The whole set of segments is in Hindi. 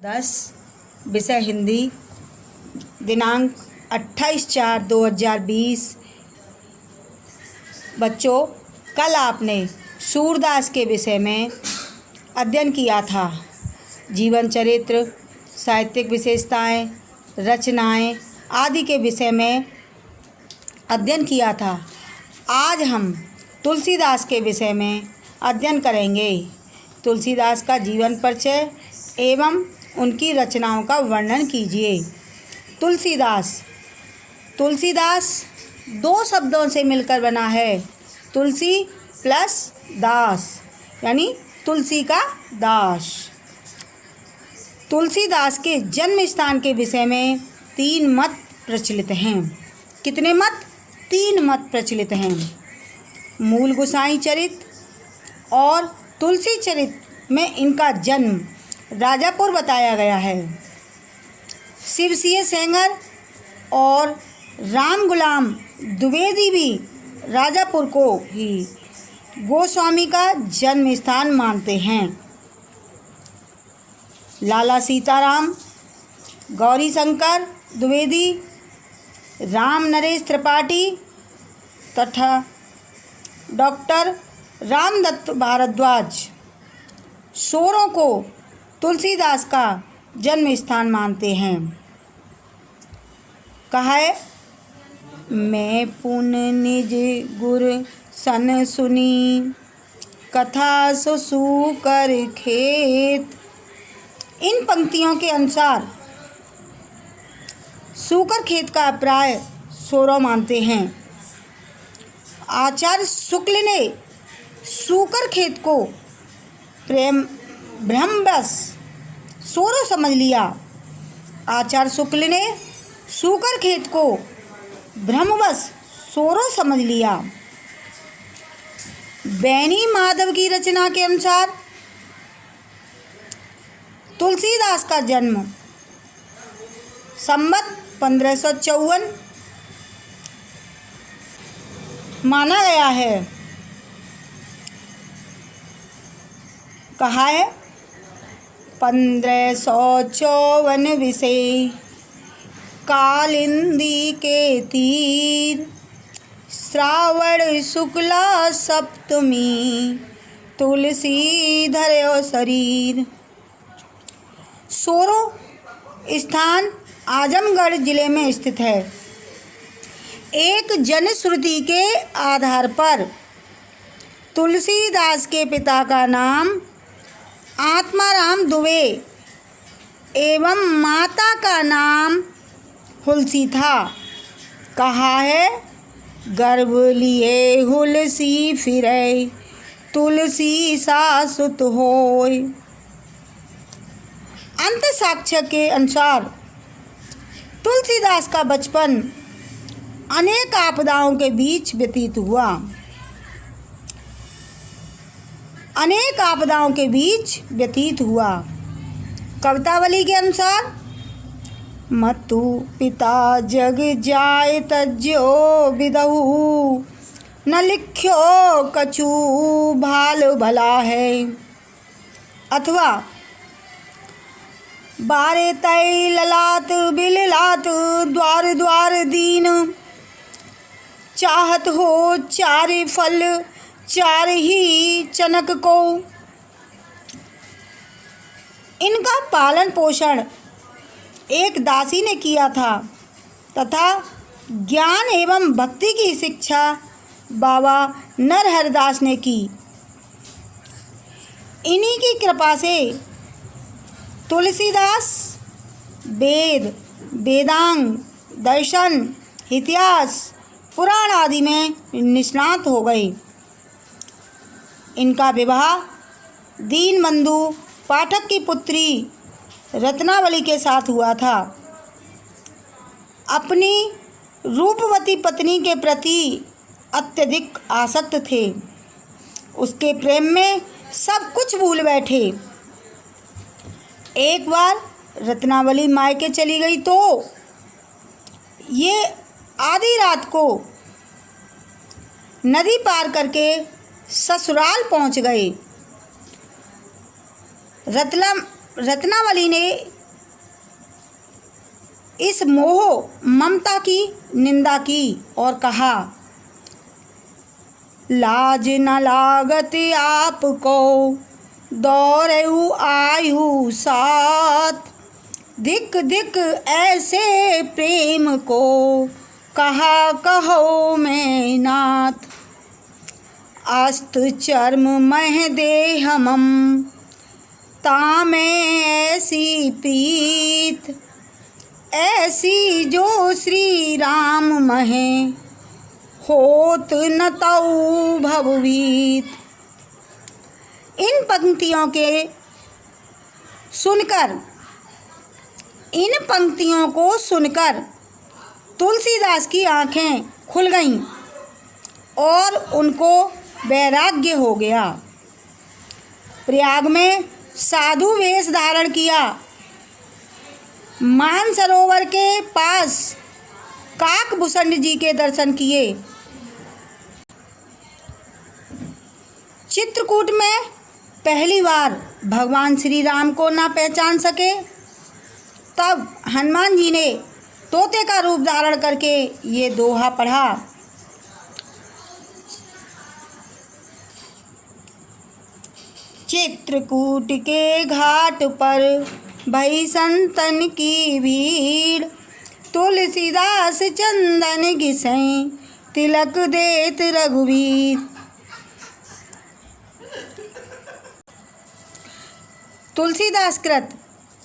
10 विषय हिंदी, दिनांक 28/4/2020। बच्चों, कल आपने सूरदास के विषय में अध्ययन किया था। जीवन चरित्र, साहित्यिक विशेषताएं, रचनाएं आदि के विषय में अध्ययन किया था। आज हम तुलसीदास के विषय में अध्ययन करेंगे। तुलसीदास का जीवन परिचय एवं उनकी रचनाओं का वर्णन कीजिए। तुलसीदास दो शब्दों से मिलकर बना है, तुलसी प्लस दास, यानी तुलसी का दास। तुलसीदास के जन्म स्थान के विषय में 3 मत प्रचलित हैं। कितने मत? 3 मत प्रचलित हैं। मूल गोसाई चरित और तुलसी चरित में इनका जन्म राजापुर बताया गया है। शिवसिंह सेंगर और राम गुलाम द्विवेदी भी राजापुर को ही गोस्वामी का जन्म स्थान मानते हैं। लाला सीताराम, गौरी शंकर द्विवेदी, राम नरेश त्रिपाठी तथा डॉक्टर रामदत्त भारद्वाज शोरों को तुलसीदास का जन्म स्थान मानते हैं। कहा है, मैं पुन निज गुर सन सुनी, कथा सु कर खेत। इन पंक्तियों के अनुसार सूकर खेत का प्राय शोरों मानते हैं। आचार्य शुक्ल ने सूकर खेत को ब्रह्मवश शोरों समझ लिया। आचार्य शुक्ल ने सूकर खेत को ब्रह्मवश शोरों समझ लिया। बैनी माधव की रचना के अनुसार तुलसीदास का जन्म संवत 1554 माना गया है। कहा है, 1554 विषय कालिंदी के तीर, श्रावण शुक्ला सप्तमी, तुलसी धर्यो शरीर। शोरों स्थान आजमगढ़ जिले में स्थित है। एक जनश्रुति के आधार पर तुलसीदास के पिता का नाम आत्माराम दुबे एवं माता का नाम हुलसी था। कहा है, गर्भ लिए हुलसी फिरे, तुलसी सासुत होय। अंत साक्ष्य के अनुसार तुलसीदास का बचपन अनेक आपदाओं के बीच व्यतीत हुआ। कवितावली के अनुसार, मतु पिता जग जाय तज्यो विदहु, न लिख्यो कछु भाल भला है। अथवा, बारे तय ललात बिललात, द्वार द्वार दीन, चाहत हो चारि फल चार ही चनक को। इनका पालन पोषण एक दासी ने किया था तथा ज्ञान एवं भक्ति की शिक्षा बाबा नरहरदास ने की। इन्हीं की कृपा से तुलसीदास वेद, वेदांग, दर्शन, इतिहास, पुराण आदि में निष्णात हो गए। इनका विवाह दीनबंधु पाठक की पुत्री रत्नावली के साथ हुआ था। अपनी रूपवती पत्नी के प्रति अत्यधिक आसक्त थे। उसके प्रेम में सब कुछ भूल बैठे। एक बार रत्नावली मायके चली गई तो ये आधी रात को नदी पार करके ससुराल पहुंच गए। रत्नावली ने इस मोह ममता की निंदा की और कहा, लाज न लागत आपको दौड़ऊ आयु साथ, धिक धिक ऐसे प्रेम को कहा कहो मैं नाथ। अस्त चर्म मह देह मम तामें ऐसी प्रीत, ऐसी जो श्री राम महे होत न तऊ भवभीत। इन पंक्तियों को सुनकर तुलसीदास की आंखें खुल गईं और उनको वैराग्य हो गया। प्रयाग में साधु वेश धारण किया, मानसरोवर के पास काकभूषण जी के दर्शन किए। चित्रकूट में पहली बार भगवान श्री राम को ना पहचान सके, तब हनुमान जी ने तोते का रूप धारण करके ये दोहा पढ़ा, चित्रकूट के घाट पर भई संतन की भीड़, तुलसीदास चंदन घिसैं तिलक देत रघुवीर। तुलसीदास कृत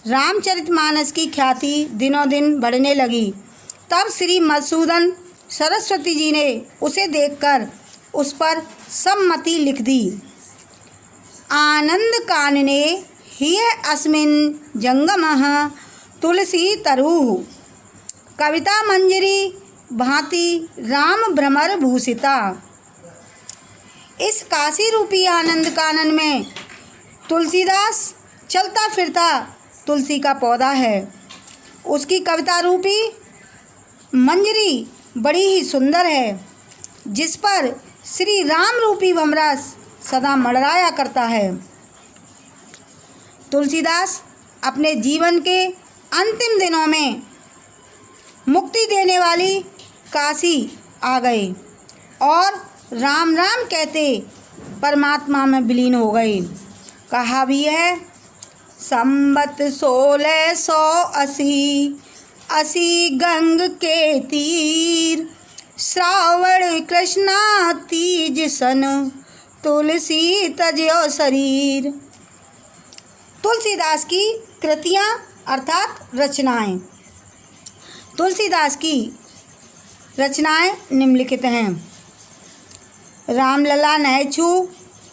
रामचरितमानस की ख्याति दिनों दिन बढ़ने लगी। तब श्री मधुसूदन सरस्वती जी ने उसे देखकर उस पर सम्मति लिख दी। आनंद कानने हिय अस्मिन् जंगमः तुलसी तरुः, कविता मंजरी भांति राम भ्रमर भूषिता। इस काशी रूपी आनंद कानन में तुलसीदास चलता फिरता तुलसी का पौधा है। उसकी कविता रूपी मंजरी बड़ी ही सुंदर है, जिस पर श्री राम रूपी भमरा सदा मंडराया करता है। तुलसीदास अपने जीवन के अंतिम दिनों में मुक्ति देने वाली काशी आ गए और राम राम कहते परमात्मा में विलीन हो गए। कहा भी है, संबत 1680 गंग के तीर, श्रावण कृष्णा तीज सन तुलसी तजो शरीर। तुलसीदास की कृतियाँ अर्थात रचनाएं। तुलसीदास की रचनाएं निम्नलिखित हैं। रामलला नहछू,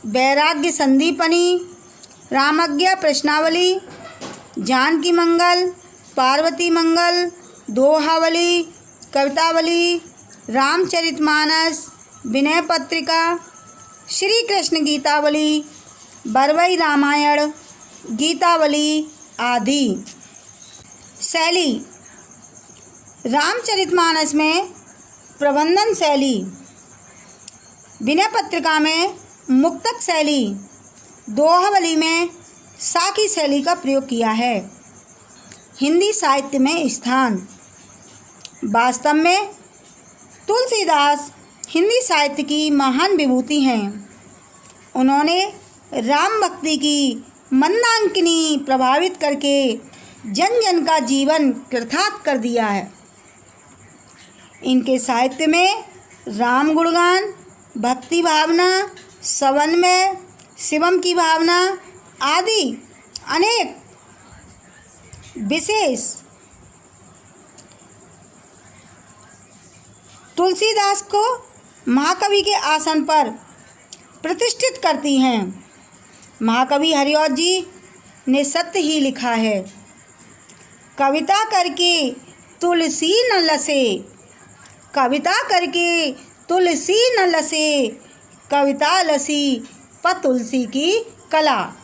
वैराग्य संदीपनी, रामज्ञा प्रश्नावली, जानकी मंगल, पार्वती मंगल, दोहावली, कवितावली, रामचरितमानस, विनय पत्रिका, श्री कृष्ण गीतावली, बरवई रामायण, गीतावली आदि। शैली। रामचरितमानस में प्रबंधन शैली, विनय पत्रिका में मुक्तक शैली, दोहावली में साखी शैली का प्रयोग किया है। हिंदी साहित्य में स्थान। वास्तव में तुलसीदास हिंदी साहित्य की महान विभूति हैं। उन्होंने राम भक्ति की मंदाकिनी प्रभावित करके जन जन का जीवन कृतार्थ कर दिया है। इनके साहित्य में राम गुणगान, भक्ति भावना, समन्वय, शिवम की भावना आदि अनेक विशेष तुलसीदास को महाकवि के आसन पर प्रतिष्ठित करती हैं। महाकवि हरिऔध जी ने सत्य ही लिखा है, कविता करके तुलसी न लसे, कविता करके तुलसी न लसे, कविता लसी प तुलसी की कला।